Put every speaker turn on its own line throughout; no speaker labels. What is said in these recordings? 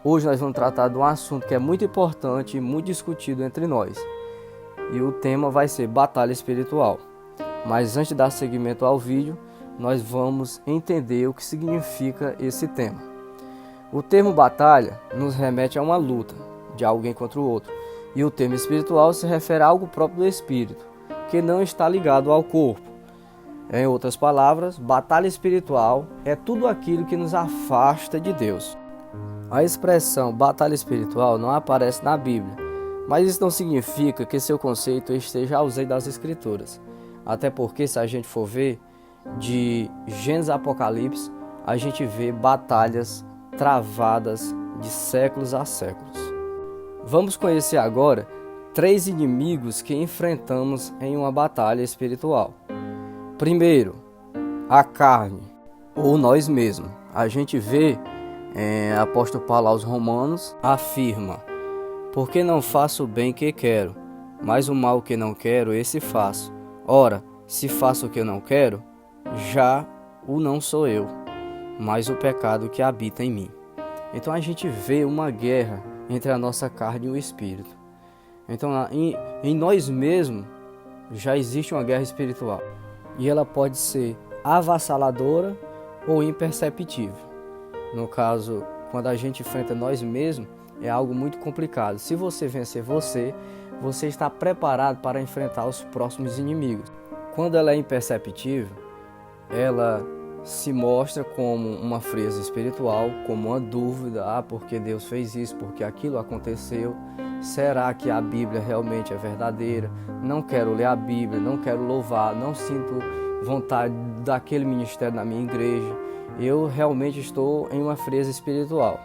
Hoje nós vamos tratar de um assunto que é muito importante e muito discutido entre nós. E o tema vai ser batalha espiritual. Mas antes de dar seguimento ao vídeo, nós vamos entender o que significa esse tema. O termo batalha nos remete a uma luta de alguém contra o outro. E o termo espiritual se refere a algo próprio do espírito, que não está ligado ao corpo. Em outras palavras, batalha espiritual é tudo aquilo que nos afasta de Deus. A expressão batalha espiritual não aparece na Bíblia, mas isso não significa que seu conceito esteja ausente das Escrituras. Até porque, se a gente for ver, de Gênesis a Apocalipse, a gente vê batalhas travadas de séculos a séculos. Vamos conhecer agora 3 inimigos que enfrentamos em uma batalha espiritual. Primeiro, a carne, ou nós mesmos. A gente vê, apóstolo Paulo aos Romanos, afirma: porque não faço o bem que quero, mas o mal que não quero, esse faço. Ora, se faço o que eu não quero, já o não sou eu, mas o pecado que habita em mim. Então a gente vê uma guerra entre a nossa carne e o espírito. Então em nós mesmos já existe uma guerra espiritual. E ela pode ser avassaladora ou imperceptível. No caso, quando a gente enfrenta nós mesmos, é algo muito complicado. Se você vencer você está preparado para enfrentar os próximos inimigos. Quando ela é imperceptível, ela se mostra como uma frieza espiritual, como uma dúvida: porque Deus fez isso, porque aquilo aconteceu, será que a Bíblia realmente é verdadeira? Não quero ler a Bíblia, não quero louvar, não sinto vontade daquele ministério na minha igreja, eu realmente estou em uma frieza espiritual.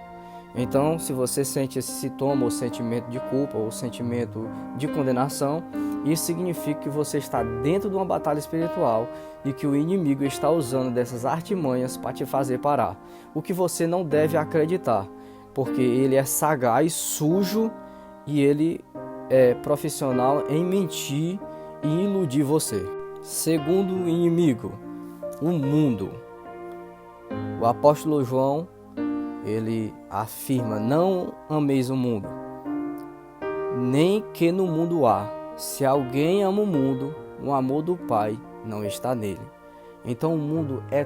Então, se você sente esse sintoma, ou sentimento de culpa, ou sentimento de condenação, isso significa que você está dentro de uma batalha espiritual e que o inimigo está usando dessas artimanhas para te fazer parar. O que você não deve acreditar, porque ele é sagaz, sujo e ele é profissional em mentir e iludir você. Segundo inimigo, o mundo. O apóstolo João, ele afirma: não ameis o mundo, nem que no mundo há. Se alguém ama o mundo, o amor do Pai não está nele. Então o mundo é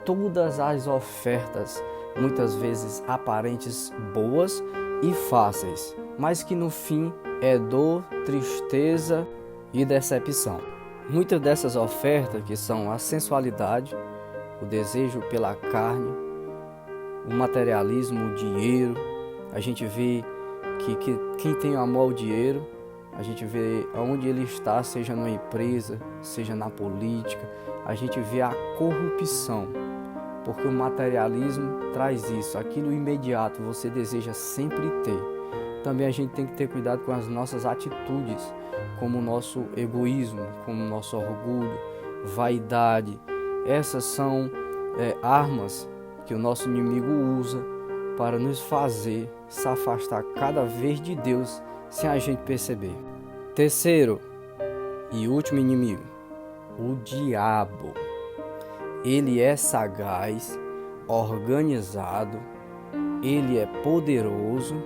todas as ofertas, muitas vezes aparentes boas e fáceis, mas que no fim é dor, tristeza e decepção. Muitas dessas ofertas, que são a sensualidade, o desejo pela carne, o materialismo, o dinheiro, a gente vê que quem tem amor ao dinheiro, a gente vê onde ele está, seja numa empresa, seja na política, a gente vê a corrupção, porque o materialismo traz isso, aquilo imediato você deseja sempre ter. Também a gente tem que ter cuidado com as nossas atitudes, como o nosso egoísmo, como o nosso orgulho, vaidade. Essas são armas que o nosso inimigo usa para nos fazer se afastar cada vez de Deus sem a gente perceber. Terceiro e último inimigo, o diabo. Ele é sagaz, organizado, ele é poderoso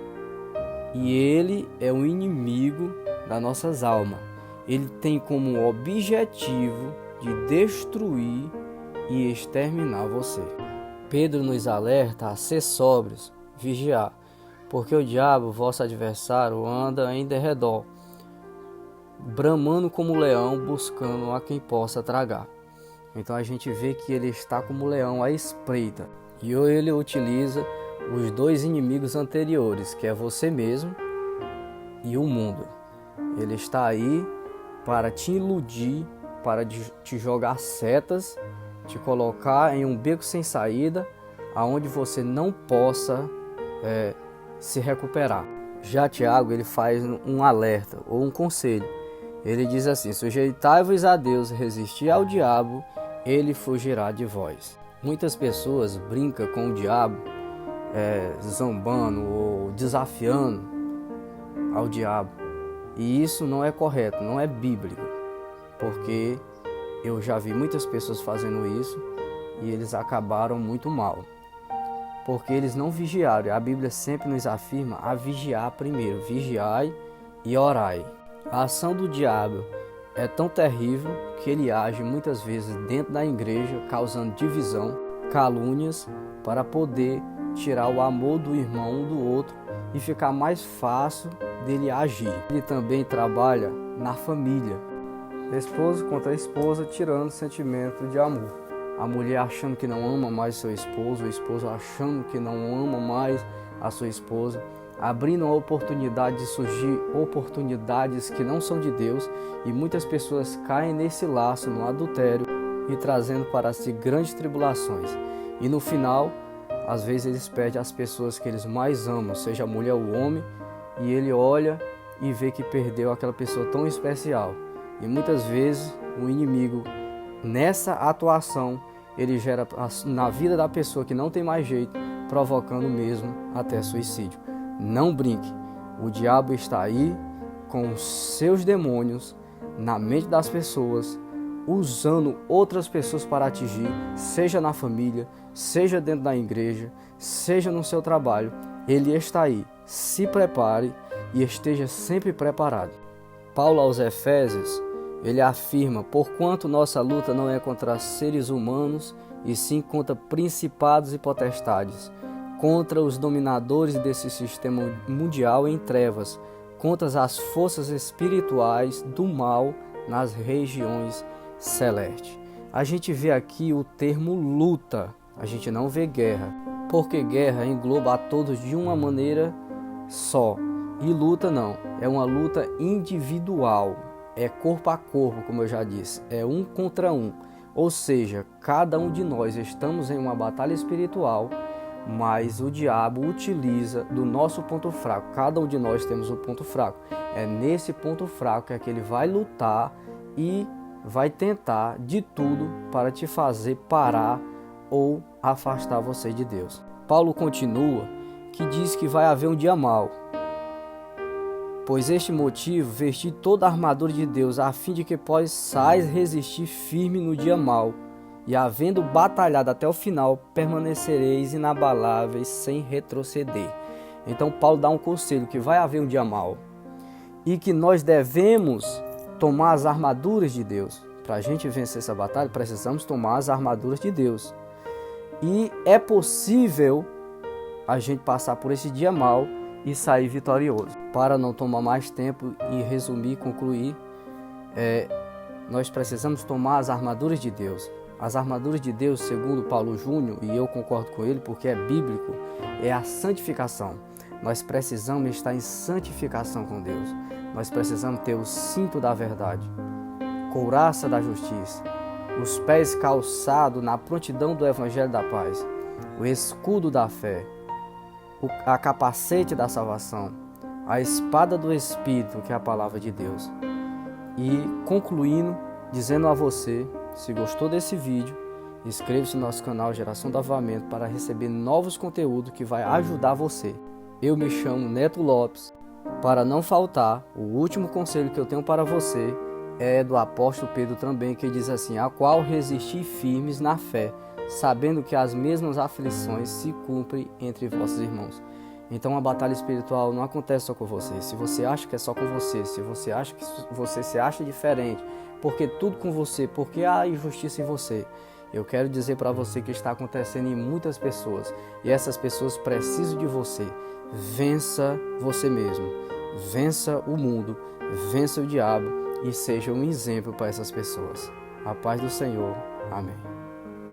e ele é o inimigo das nossas almas. Ele tem como objetivo de destruir e exterminar você. Pedro nos alerta a ser sóbrios, vigiar, porque o diabo, vosso adversário, anda em derredor, bramando como leão, buscando a quem possa tragar. Então a gente vê que ele está como leão à espreita. E ele utiliza os 2 inimigos anteriores, que é você mesmo e o mundo. Ele está aí para te iludir, para te jogar setas, te colocar em um beco sem saída, aonde você não possa se recuperar. Já Tiago, ele faz um alerta ou um conselho. Ele diz assim: sujeitai-vos a Deus, resistir ao diabo, ele fugirá de vós. Muitas pessoas brincam com o diabo, zombando ou desafiando ao diabo. E isso não é correto, não é bíblico, porque eu já vi muitas pessoas fazendo isso e eles acabaram muito mal. porque eles não vigiaram. A Bíblia sempre nos afirma a vigiar primeiro, vigiai e orai. A ação do diabo é tão terrível que ele age muitas vezes dentro da igreja, causando divisão, calúnias, para poder tirar o amor do irmão um do outro e ficar mais fácil dele agir. Ele também trabalha na família, esposo contra a esposa, tirando o sentimento de amor. A mulher achando que não ama mais seu esposo, o esposo achando que não ama mais a sua esposa, abrindo a oportunidade de surgir oportunidades que não são de Deus, e muitas pessoas caem nesse laço, no adultério, e trazendo para si grandes tribulações. E no final, às vezes eles perdem as pessoas que eles mais amam, seja a mulher ou o homem, e ele olha e vê que perdeu aquela pessoa tão especial. E muitas vezes o inimigo, nessa atuação, ele gera na vida da pessoa que não tem mais jeito, provocando mesmo até suicídio. Não brinque, o diabo está aí com os seus demônios na mente das pessoas, usando outras pessoas para atingir, seja na família, seja dentro da igreja, seja no seu trabalho. Ele está aí. Se prepare e esteja sempre preparado. Paulo aos Efésios, ele afirma: porquanto nossa luta não é contra seres humanos, e sim contra principados e potestades, contra os dominadores desse sistema mundial em trevas, contra as forças espirituais do mal nas regiões celestes. A gente vê aqui o termo luta, a gente não vê guerra, porque guerra engloba a todos de uma maneira só, e luta não, é uma luta individual, é corpo a corpo, como eu já disse, é um contra um, ou seja, cada um de nós estamos em uma batalha espiritual, mas o diabo utiliza do nosso ponto fraco. Cada um de nós temos um ponto fraco. É nesse ponto fraco que ele vai lutar e vai tentar de tudo para te fazer parar ou afastar você de Deus. Paulo continua que diz que vai haver um dia mau. Pois este motivo vesti toda a armadura de Deus, a fim de que possais resistir firme no dia mau. E havendo batalhado até o final, permanecereis inabaláveis sem retroceder. Então Paulo dá um conselho que vai haver um dia mau e que nós devemos tomar as armaduras de Deus. Para a gente vencer essa batalha, precisamos tomar as armaduras de Deus. E é possível a gente passar por esse dia mau e sair vitorioso. Para não tomar mais tempo e resumir, concluir, nós precisamos tomar as armaduras de Deus. As armaduras de Deus, segundo Paulo Júnior, e eu concordo com ele porque é bíblico, é a santificação. Nós precisamos estar em santificação com Deus. Nós precisamos ter o cinto da verdade, couraça da justiça, os pés calçados na prontidão do evangelho da paz, o escudo da fé, a capacete da salvação, a espada do Espírito, que é a palavra de Deus. E concluindo, dizendo a você, se gostou desse vídeo, inscreva-se no nosso canal Geração do Avivamento para receber novos conteúdos que vai ajudar você. Eu me chamo Neto Lopes. Para não faltar, o último conselho que eu tenho para você é do apóstolo Pedro também, que diz assim: a qual resistir firmes na fé, sabendo que as mesmas aflições se cumprem entre vossos irmãos. Então a batalha espiritual não acontece só com você. Se você acha que é só com você, se você acha que você se acha diferente, porque tudo com você, porque há injustiça em você, eu quero dizer para você que está acontecendo em muitas pessoas, e essas pessoas precisam de você. Vença você mesmo, vença o mundo, vença o diabo e seja um exemplo para essas pessoas. A paz do Senhor. Amém.